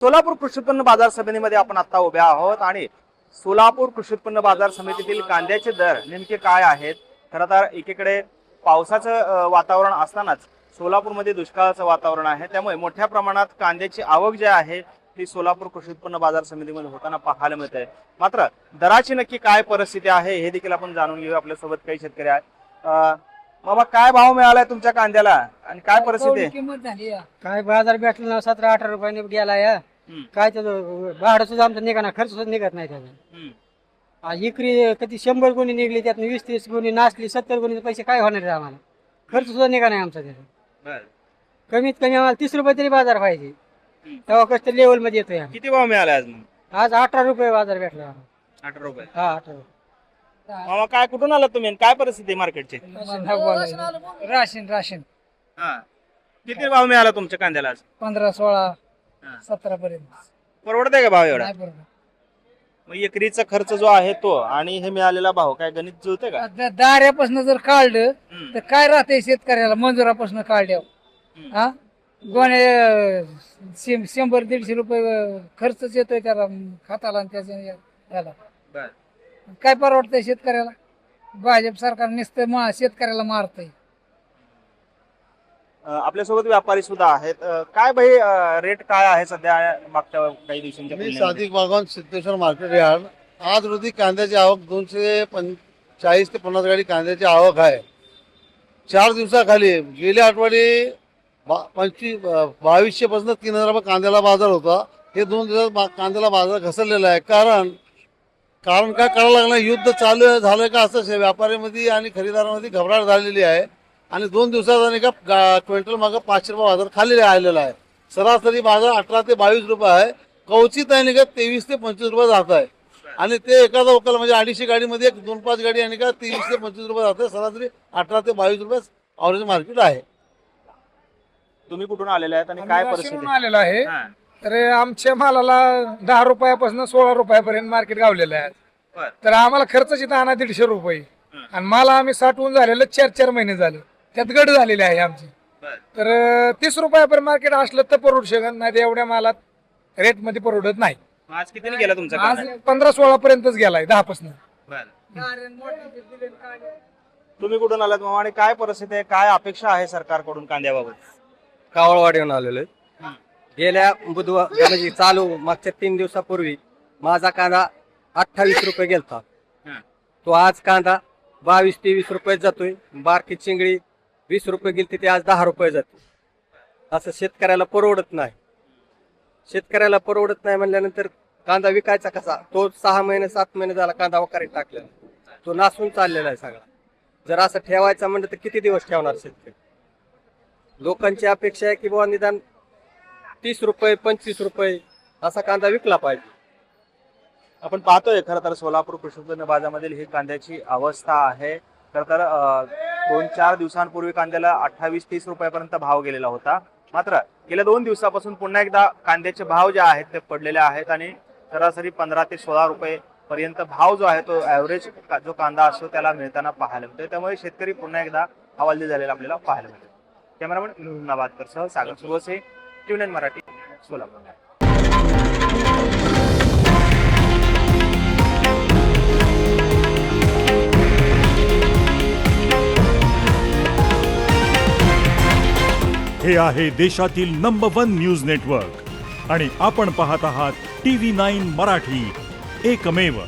सोलापूर कृषी उत्पन्न बाजार समितीमध्ये आपण आता उभे आहोत आणि सोलापूर कृषी उत्पन्न बाजार समितीतील कांद्याचे दर नेमके काय आहेत। खरं तर एकीकडे पावसाचं वातावरण असतानाच सोलापूरमध्ये दुष्काळाचं वातावरण आहे, त्यामुळे मोठ्या प्रमाणात कांद्याची आवक जी आहे ती सोलापूर कृषी उत्पन्न बाजार समितीमध्ये होताना पाहायला मिळते। मात्र दराची नक्की काय परिस्थिती आहे हे देखील आपण जाणून घेऊ। आपल्यासोबत काही शेतकरी आहेत। बाबा, काय भाव मिळालाय तुमच्या कांद्याला आणि काय परिस्थिती आहे? किंमत झाली काय बाजार भेटला ना 17-18 रुपयाने गेला या काय त्याचं भाडं सुद्धा आमचं निघा खर्च सुद्धा निघत नाही त्याचा। इकरी कधी 100 गुणी निघली त्यात 20-30 गुणी नाचली 70 गुणीचे पैसे काय होणार आहे आम्हाला, खर्च सुद्धा निघा नाही आमचा त्याचा। कमीत कमी आम्हाला 30 रुपये तरी बाजार पाहिजे, तेव्हा कष्ट लेवल मध्ये येतोय। किती भाव मिळाला आज? मग आज 18 रुपये बाजार भेटला। 18 रुपये? हा 18 रुपये। मामा, काय कुठून आलात तुम्ही? काय परिस्थिती आहे मार्केटची? राशन राशन किती भाव मिळाला तुमच्या कांद्याला आज? 15, 16, 17 पर्यंत परवडत आहे का भाव एवढा? नाही बरोबर। मग एकरीचा खर्च जो आहे तो आणि हे मिळालेला भाव काय गणित जुळते का? दाऱ्यापासून जर काढलं तर काय राहते शेतकऱ्याला, मंजुरापासून काढल्यावर हा गोण्या 100-150 रुपये खर्चच येतोय त्याला खाताला आणि त्याच्या याला काय परवडतंय शेतकऱ्याला? भाजप सरकार नुसतं शेतकऱ्याला मारतय। आपल्यासोबत व्यापारी सुद्धा आहेत। काय भाई रेट काय आहे सध्या मागच्या काही दिवसांच्या मी तुलनेमध्ये? Sadiq Bagwan Siddheshwar market yard. आज रोजी कांद्याची आवक 240 ते 50 गाडी कांद्याची आवक आहे। 4 दिवसाखाली गेल्या आठवडी 2200 पासून 3000 रुपये कांद्याला बाजार होता। हे 2 दिवस कांद्याला बाजार घसरलेला आहे। कारण काय करावं लागलं, युद्ध चालू झालं का असं व्यापाऱ्यामध्ये आणि खरेदीदारांमध्ये घबराट झालेली आहे आणि 2 दिवसात आणि का क्विंटल मागं 500 रुपये बाजार खाली आलेला आहे। सरासरी बाजार 18 ते 22 रुपये आहे। कवचित आहे का 23 ते 25 रुपये जात आहे आणि ते एखादा वकाल म्हणजे 250 गाडीमध्ये 2-5 गाडी आणि का 23 ते 25 रुपये जात आहे। सरासरी 18 ते 22 रुपये ऑरेंज मार्केट आहे। तुम्ही कुठून आलेले आहेत आणि काय परिस्थिती आलेला आहे? तर आमच्या मालाला 10 रुपयापासून 16 रुपयापर्यंत मार्केट गावलेलं आहे। तर आम्हाला खर्चाची ताना 150 रुपये आणि माला आम्ही साठवून झालेलं 4-4 महिने झाले, त्यात गड झालेली आहे आमची। तर 30 रुपयापर्यंत मार्केट असलं तर परवडू शकत नाही, एवढ्या मालात रेट मध्ये परवडत नाही। आज किती गेला तुमचा आज कांदा? 15-16 पर्यंतच गेलाय 10 पासून। तुम्ही कुठून आलात मामा आणि काय परिस्थिती आहे, काय अपेक्षा आहे सरकारकडून कांद्याबाबत? कावळवाडीहून आलेलो आहे। गेल्या बुधवार म्हणजे चालू मागच्या 3 दिवसापूर्वी माझा कांदा 28 रुपये गेलता, तो आज कांदा 22-23 रुपये जातोय। बारकी चिंगळी 20 रुपये गेली ते आज 10 रुपये जाते। असं शेतकऱ्याला परवडत नाही। शेतकऱ्याला परवडत नाही म्हणल्यानंतर कांदा विकायचा कसा? तो 6 महिने 7 महिने झाला कांदा वकारीत टाकलेला, तो नासून चाललेला आहे सगळा। जर असं ठेवायचं म्हणलं तर किती दिवस ठेवणार शेतकरी? लोकांची अपेक्षा आहे की बाबा निदान 30 रुपये 25 रुपये असा कांदा विकला पाहिजे। आपण पाहतोय खरं तर सोलापूर कृषी उत्पन्न बाजारामधील ही कांद्याची अवस्था आहे। खरं तर 2-4 दिवसांपूर्वी कांद्याला 28-30 रुपयापर्यंत भाव गेलेला होता, मात्र गेल्या 2 दिवसापासून पुन्हा एकदा कांद्याचे भाव जे आहेत ते पडलेले आहेत आणि सरासरी 15 ते 16 रुपये पर्यंत भाव जो आहे तो ॲव्हरेज जो कांदा असतो त्याला मिळताना पाहायला मिळतोय। त्यामुळे शेतकरी पुन्हा एकदा हवालदिल झालेला आपल्याला पाहायला मिळतो। कॅमेरामन नाबादकर सह सागर सुरवसे, TVNN मराठी, सोलापूर। हे आहे देशातील नंबर 1 न्यूज नेटवर्क आणि आपण पाहत आहात TV9 मराठी, एकमेव।